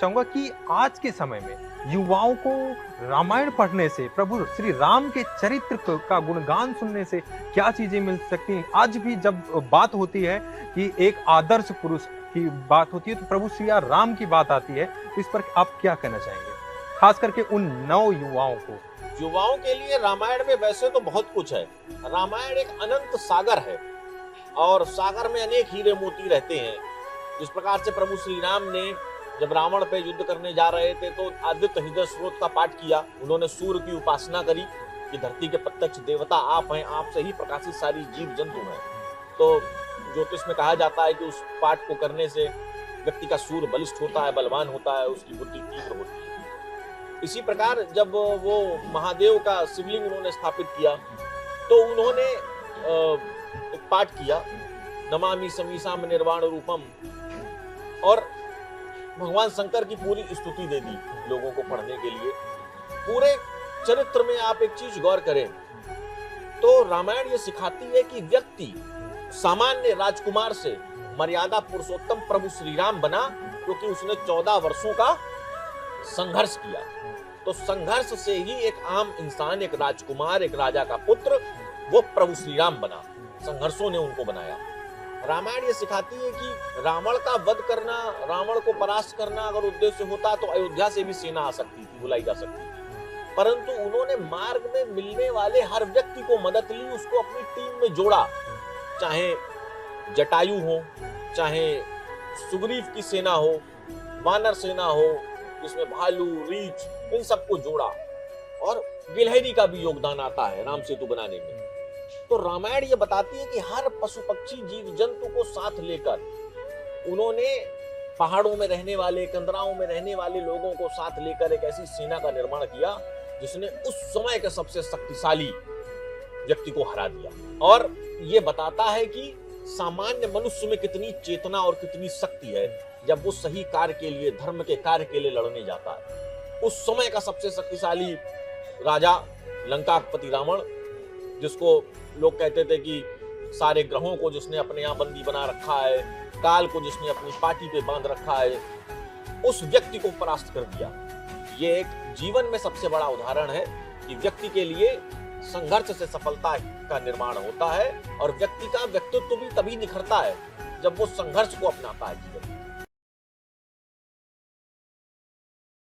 चाहूंगा कि आज के समय में युवाओं को रामायण पढ़ने से, प्रभु श्री राम के चरित्र का गुणगान सुनने से क्या चीजें मिल सकती हैं? आज भी जब बात होती है कि एक आदर्श पुरुष की बात होती है तो प्रभु श्री राम की बात आती है, तो इस पर आप क्या कहना चाहेंगे, खास करके उन नव युवाओं को? युवाओं के लिए रामायण में वैसे तो बहुत कुछ है। रामायण एक अनंत सागर है और सागर में अनेक हीरे मोती रहते हैं। जिस प्रकार से प्रभु श्री राम ने जब रावण पे युद्ध करने जा रहे थे तो आदित्य हृदय स्रोत का पाठ किया, उन्होंने सूर्य की उपासना करी कि धरती के प्रत्यक्ष देवता आप हैं, आपसे ही प्रकाशित सारी जीव जंतु हैं। तो ज्योतिष में कहा जाता है कि उस पाठ को करने से व्यक्ति का सूर्य बलिष्ठ होता है, बलवान होता है, उसकी बुद्धि तीव्र होती है। इसी प्रकार जब वो महादेव का शिवलिंग उन्होंने स्थापित किया तो उन्होंने एक पाठ किया, नमामि समीसाम निर्वाण रूपम, और भगवान शंकर की पूरी स्तुति दे दी लोगों को पढ़ने के लिए। पूरे चरित्र में आप एक चीज गौर करें तो रामायण ये सिखाती है कि व्यक्ति सामान्य राजकुमार से मर्यादा पुरुषोत्तम प्रभु श्री राम बना क्योंकि उसने 14 वर्षों का संघर्ष किया। तो संघर्ष से ही एक आम इंसान, एक राजकुमार, एक राजा का पुत्र, वो प्रभु श्री राम बना। संघर्षों ने उनको बनाया। रामायण ये सिखाती है कि रावण का वध करना, रावण को परास्त करना अगर उद्देश्य होता तो अयोध्या से भी सेना आ सकती थी, बुलाई जा सकती थी, परंतु उन्होंने मार्ग में मिलने वाले हर व्यक्ति को मदद ली, उसको अपनी टीम में जोड़ा। चाहे जटायु हो, चाहे सुग्रीव की सेना हो, वानर सेना हो जिसमें भालू, रीछ, इन सबको जोड़ा, और गिलहरी का भी योगदान आता है राम सेतु बनाने में। तो रामायण ये बताती है कि हर पशु पक्षी जीव जंतु को साथ लेकर उन्होंने पहाड़ों में रहने वाले, कंदराओं में रहने वाले लोगों को साथ लेकर एक ऐसी सेना का निर्माण किया जिसने उस समय के सबसे शक्तिशाली व्यक्ति को हरा दिया। और ये बताता है कि सामान्य मनुष्य में कितनी चेतना और कितनी शक्ति है जब वो सही कार्य के लिए, धर्म के कार्य के लिए लड़ने जाता है। उस समय का सबसे शक्तिशाली राजा लंकापति रावण, जिसको लोग कहते थे कि सारे ग्रहों को जिसने अपने यहाँ बंदी बना रखा है, काल को जिसने अपनी पार्टी पे बांध रखा है, उस व्यक्ति को परास्त कर दिया। ये एक जीवन में सबसे बड़ा उदाहरण है कि व्यक्ति के लिए संघर्ष से सफलता का निर्माण होता है और व्यक्ति का व्यक्तित्व भी तभी निखरता है जब वो संघर्ष को अपनाता है जीवन में।